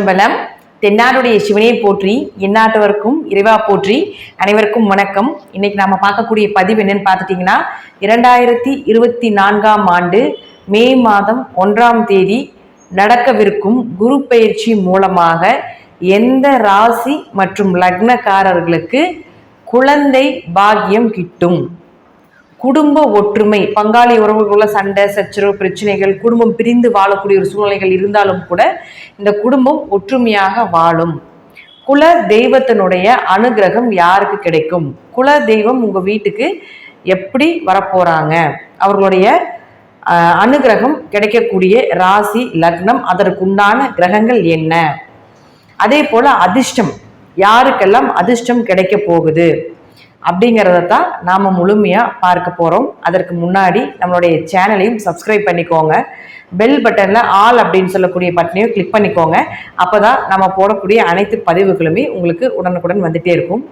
பலம் தென்னாடுடைய சிவனையை போற்றி எந்நாட்டவருக்கும் இறைவா போற்றி. அனைவருக்கும் வணக்கம். இன்னைக்கு நாம பார்க்கக்கூடிய பதிவு என்னன்னு பார்த்துட்டீங்கன்னா 2024ஆம் ஆண்டு மே மாதம் 1ஆம் தேதி நடக்கவிருக்கும் குரு பயிற்சி மூலமாக எந்த ராசி மற்றும் லக்னக்காரர்களுக்கு குழந்தை பாக்கியம் கிட்டும், குடும்ப ஒற்றுமை, பங்காளி உறவுகளுள்ள சண்டை சச்சரவு பிரச்சனைகள், குடும்பம் பிரிந்து வாழக்கூடிய ஒரு சூழ்நிலைகள் இருந்தாலும் கூட இந்த குடும்பம் ஒற்றுமையாக வாழும், குல தெய்வத்தினுடைய அனுகிரகம் யாருக்கு கிடைக்கும், குல தெய்வம் உங்க வீட்டுக்கு எப்படி வரப்போறாங்க, அவர்களுடைய அனுகிரகம் கிடைக்கக்கூடிய ராசி லக்னம், அதற்குண்டான கிரகங்கள் என்ன, அதே போல அதிர்ஷ்டம் யாருக்கெல்லாம் அதிர்ஷ்டம் கிடைக்க போகுது அப்படிங்கிறத தான் நாம் முழுமையாக பார்க்க போகிறோம். அதற்கு முன்னாடி நம்மளுடைய சேனலையும் சப்ஸ்கிரைப் பண்ணிக்கோங்க, பெல் பட்டனில் ஆல் அப்படின்னு சொல்லக்கூடிய பட்டனையும் கிளிக் பண்ணிக்கோங்க. அப்போ தான் நம்ம போடக்கூடிய அனைத்து பதிவுகளுமே உங்களுக்கு உடனுக்குடன் வந்துகிட்டே இருக்கும்.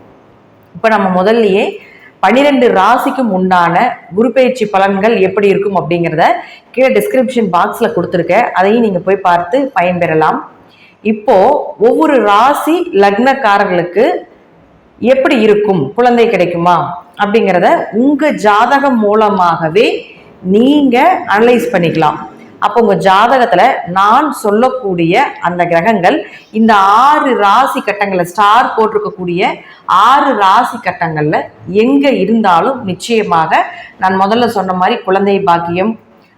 இப்போ நம்ம முதல்லையே 12 ராசிக்கும் உண்டான குரு பயிற்சி பலன்கள் எப்படி இருக்கும் அப்படிங்கிறத கீழே டிஸ்கிரிப்ஷன் பாக்ஸில் கொடுத்துருக்கேன், அதையும் நீங்கள் போய் பார்த்து பயன்பெறலாம். இப்போது ஒவ்வொரு ராசி லக்னக்காரர்களுக்கு எப்படி இருக்கும், குழந்தை கிடைக்குமா அப்படிங்கிறத உங்க ஜாதகம் மூலமாகவே நீங்க அனலைஸ் பண்ணிக்கலாம். அப்போ உங்க ஜாதகத்துல நான் சொல்லக்கூடிய அந்த கிரகங்கள் இந்த 6 ராசி கட்டங்கள்ல ஸ்டார் போட்டிருக்கக்கூடிய 6 ராசி கட்டங்கள்ல எங்க இருந்தாலும் நிச்சயமாக நான் முதல்ல சொன்ன மாதிரி குழந்தை பாக்கியம்,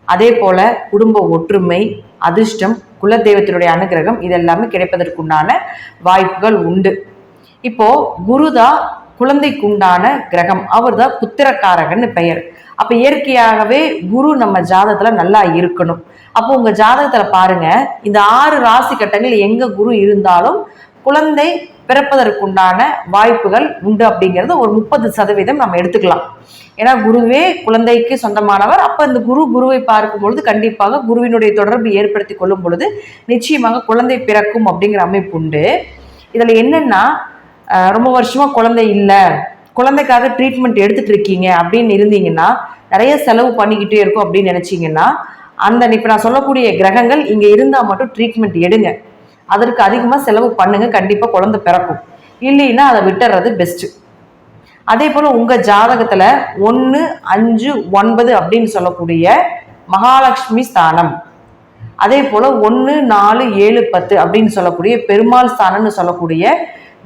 அதே போல குடும்ப ஒற்றுமை, அதிர்ஷ்டம், குலதெய்வத்தினுடைய அனுகிரகம் இதெல்லாமே கிடைப்பதற்குண்டான வாய்ப்புகள் உண்டு. இப்போ குருதான் குழந்தைக்குண்டான கிரகம், அவர் தான் புத்திரக்காரகன்னு பெயர். அப்ப இயற்கையாகவே குரு நம்ம ஜாதகத்துல நல்லா இருக்கணும். அப்போ உங்க ஜாதகத்துல பாருங்க, இந்த 6 ராசி கட்டங்கள் எங்க குரு இருந்தாலும் குழந்தை பிறப்பதற்குண்டான வாய்ப்புகள் உண்டு அப்படிங்கிறது ஒரு 30% நம்ம எடுத்துக்கலாம். ஏன்னா குருவே குழந்தைக்கு சொந்தமானவர். அப்ப இந்த குருவை பார்க்கும் பொழுது கண்டிப்பாக குருவினுடைய தொடர்பு ஏற்படுத்தி கொள்ளும் பொழுது நிச்சயமாக குழந்தை பிறக்கும் அப்படிங்கிற அமைப்பு உண்டு. இதுல என்னன்னா, ரொம்ப வருஷமா குழந்தை இல்லை, குழந்தைக்காக ட்ரீட்மெண்ட் எடுத்துட்டு இருக்கீங்க அப்படின்னு இருந்தீங்கன்னா, நிறைய செலவு பண்ணிக்கிட்டே இருக்கும் அப்படின்னு நினைச்சீங்கன்னா, அந்த இப்போ நான் சொல்லக்கூடிய கிரகங்கள் இங்க இருந்தா மட்டும் ட்ரீட்மெண்ட் எடுங்க. அதற்கு அதிகமா செலவு பண்ணுங்க, கண்டிப்பா குழந்தை பிறக்கும். இல்லைன்னா அதை விட்டுறது பெஸ்ட். அதே போல உங்க ஜாதகத்துல 1, 5, 9 அப்படின்னு சொல்லக்கூடிய மகாலட்சுமி ஸ்தானம், அதே போல 1, 4, 7, 10 அப்படின்னு சொல்லக்கூடிய பெருமாள் ஸ்தானம்னு சொல்லக்கூடிய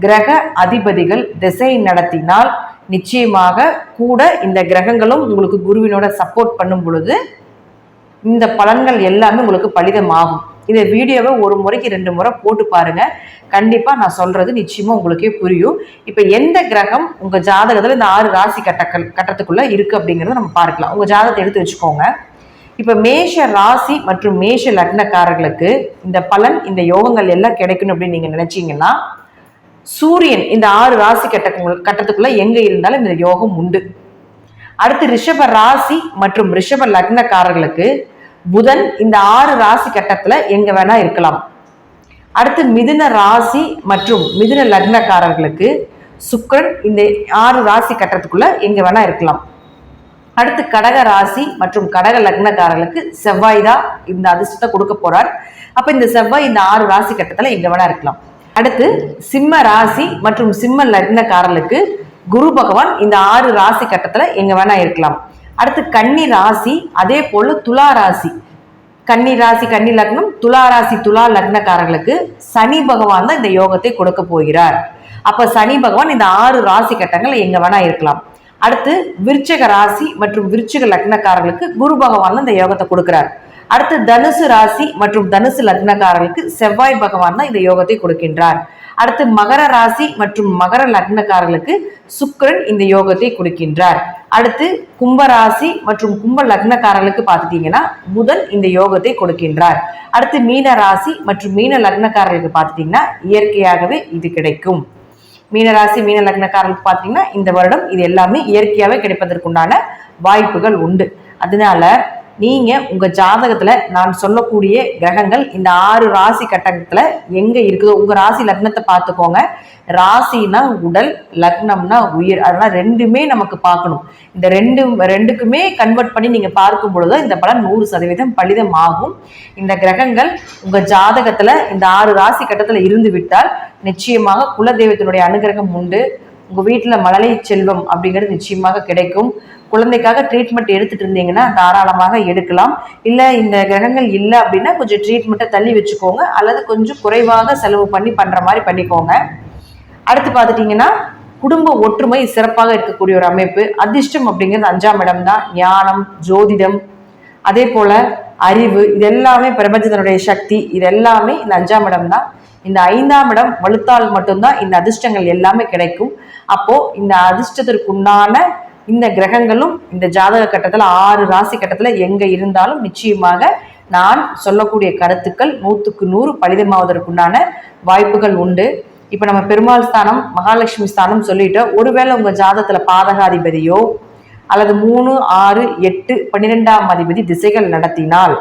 கிரக அதிபதிகள் திசை நடத்தினால் நிச்சயமாக கூட இந்த கிரகங்களும் உங்களுக்கு குருவினோட சப்போர்ட் பண்ணும் பொழுது இந்த பலன்கள் எல்லாமே உங்களுக்கு பலிதமாகும். இந்த வீடியோவை ஒரு முறைக்கு 2 முறை போட்டு பாருங்க, கண்டிப்பா நான் சொல்றது நிச்சயமா உங்களுக்கே புரியும். இப்ப எந்த கிரகம் உங்க ஜாதகத்துல இந்த 6 ராசி கட்டத்துக்குள்ள இருக்கு அப்படிங்கறத நம்ம பார்க்கலாம். உங்க ஜாதகத்தை எடுத்து வச்சுக்கோங்க. இப்ப மேஷ ராசி மற்றும் மேஷ லக்னக்காரர்களுக்கு இந்த பலன், இந்த யோகங்கள் எல்லாம் கிடைக்கணும் அப்படின்னு நீங்க நினைச்சீங்கன்னா, சூரியன் இந்த 6 ராசி கட்டத்துக்குள்ள எங்க இருந்தாலும் இந்த யோகம் உண்டு. அடுத்து ரிஷப ராசி மற்றும் ரிஷப லக்னக்காரர்களுக்கு புதன் இந்த 6 ராசி கட்டத்துல எங்க வேணா இருக்கலாம். அடுத்து மிதுன ராசி மற்றும் மிதுன லக்னக்காரர்களுக்கு சுக்கிரன் இந்த 6 ராசி கட்டத்துக்குள்ள எங்க வேணா இருக்கலாம். அடுத்து கடக ராசி மற்றும் கடக லக்னக்காரர்களுக்கு செவ்வாய் தான் இந்த அதிர்ஷ்டத்தை கொடுக்க போறார். அப்ப இந்த செவ்வாய் இந்த 6 ராசி கட்டத்துல எங்க வேணா இருக்கலாம். அடுத்து சிம்ம ராசி மற்றும் சிம்ம லக்னக்காரர்களுக்கு குரு பகவான் இந்த 6 ராசி கட்டத்துல எங்க வேணா இருக்கலாம். அடுத்து கன்னி ராசி, அதே போல துலா ராசி, கன்னி ராசி கன்னி லக்னம், துலா ராசி துலா லக்னக்காரர்களுக்கு சனி பகவான் தான் இந்த யோகத்தை கொடுக்க போகிறார். அப்ப சனி பகவான் இந்த 6 ராசி கட்டங்கள் எங்க வேணா இருக்கலாம். அடுத்து விருச்சிக ராசி மற்றும் விருச்சிக லக்னக்காரர்களுக்கு குரு பகவான் தான் இந்த யோகத்தை கொடுக்கிறார். அடுத்து தனுசு ராசி மற்றும் தனுசு லக்னக்காரர்களுக்கு செவ்வாய் பகவான் தான் இந்த யோகத்தை கொடுக்கின்றார். அடுத்து மகர ராசி மற்றும் மகர லக்னக்காரர்களுக்கு சுக்கிரன் இந்த யோகத்தை கொடுக்கின்றார். அடுத்து கும்பராசி மற்றும் கும்ப லக்னக்காரர்களுக்கு பார்த்துட்டீங்கன்னா புதன் இந்த யோகத்தை கொடுக்கின்றார். அடுத்து மீன ராசி மற்றும் மீன லக்னக்காரர்களுக்கு பார்த்துட்டீங்கன்னா இயற்கையாகவே இது கிடைக்கும். மீனராசி மீன லக்னக்காரர்களுக்கு பார்த்தீங்கன்னா இந்த வருடம் இது எல்லாமே இயற்கையாகவே கிடைப்பதற்குண்டான வாய்ப்புகள் உண்டு. அதனால நீங்கள் உங்கள் ஜாதகத்தில் நான் சொல்லக்கூடிய கிரகங்கள் இந்த 6 ராசி கட்டத்தில் எங்கே இருக்குதோ உங்கள் ராசி லக்னத்தை பார்த்துக்கோங்க. ராசினா உடல், லக்னம்னா உயிர். அதனால் ரெண்டுமே நமக்கு பார்க்கணும். இந்த ரெண்டுக்குமே கன்வெர்ட் பண்ணி நீங்கள் பார்க்கும் பொழுது இந்த பலன் 100% பலிதம் ஆகும். இந்த கிரகங்கள் உங்கள் ஜாதகத்தில் இந்த 6 ராசி கட்டத்தில் இருந்து விட்டால் நிச்சயமாக குலதெய்வத்தினுடைய அனுகிரகம் உண்டு. உங்கள் வீட்டில் மழலை செல்வம் அப்படிங்கிறது நிச்சயமாக கிடைக்கும். குழந்தைக்காக ட்ரீட்மெண்ட் எடுத்துட்டு இருந்தீங்கன்னா தாராளமாக எடுக்கலாம். இல்லை இந்த கிரகங்கள் இல்லை அப்படின்னா கொஞ்சம் ட்ரீட்மெண்ட்டை தள்ளி வச்சுக்கோங்க, அல்லது கொஞ்சம் குறைவாக செலவு பண்ணி பண்ணுற மாதிரி பண்ணிக்கோங்க. அடுத்து பார்த்துட்டிங்கன்னா குடும்ப ஒற்றுமை சிறப்பாக இருக்கக்கூடிய ஒரு அமைப்பு. அதிர்ஷ்டம் அப்படிங்கிறது 5ஆம் இடம் தான். ஞானம், ஜோதிடம், அதே போல் அறிவு, இது எல்லாமே பிரபஞ்சத்தினுடைய சக்தி, இது எல்லாமே இந்த 5ஆம் இடம் தான். இந்த 5ஆம் இடம் வலுத்தால் மட்டும்தான் இந்த அதிர்ஷ்டங்கள் எல்லாமே கிடைக்கும். அப்போது இந்த அதிர்ஷ்டத்திற்குண்டான இந்த கிரகங்களும் இந்த ஜாதக கட்டத்தில் 6 ராசி கட்டத்தில் எங்கே இருந்தாலும் நிச்சயமாக நான் சொல்லக்கூடிய கருத்துக்கள் 100க்கு 100 பலிதமாவதற்குண்டான வாய்ப்புகள் உண்டு. இப்போ நம்ம பெருமாள் ஸ்தானம், மகாலட்சுமி ஸ்தானம் சொல்லிட்டோம். ஒருவேளை உங்கள் ஜாதகத்தில் பாதகாதிபதியோ அல்லது 3, 6, 8, 12ஆம் அதிபதி திசைகள் நடத்தினால்,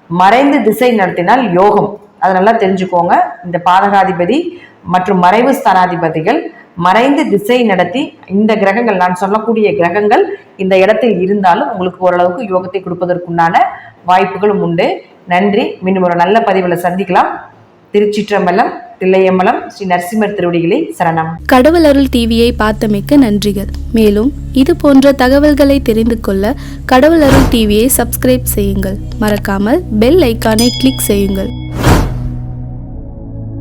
மறைந்து திசை நடத்தினால் யோகம். அதை நல்லா தெரிஞ்சுக்கோங்க. இந்த பாதகாதிபதி மற்றும் மறைவு ஸ்தானாதிபதிகள் மறைந்து திசை நடத்தி இந்த கிரகங்கள், நான் சொல்லக்கூடிய கிரகங்கள் இந்த இடத்தில் இருந்தாலும் உங்களுக்கு ஓரளவுக்கு யோகத்தை கொடுப்பதற்குண்டான வாய்ப்புகளும் உண்டு. நன்றி. மீண்டும் ஒரு நல்ல பதிவில் சந்திக்கலாம். திருச்சிற்றம்பலம், தில்லையம்பலம், ஸ்ரீ நரசிம்மர் திருவடிகளே சரணம். கடவுள் அருள் டிவியை பார்த்தமைக்க நன்றிகள். மேலும் இது போன்ற தகவல்களை தெரிந்து கொள்ள கடவுள் அருள் டிவியை சப்ஸ்கிரைப் செய்யுங்கள். மறக்காமல் பெல் ஐக்கானை கிளிக் செய்யுங்கள்.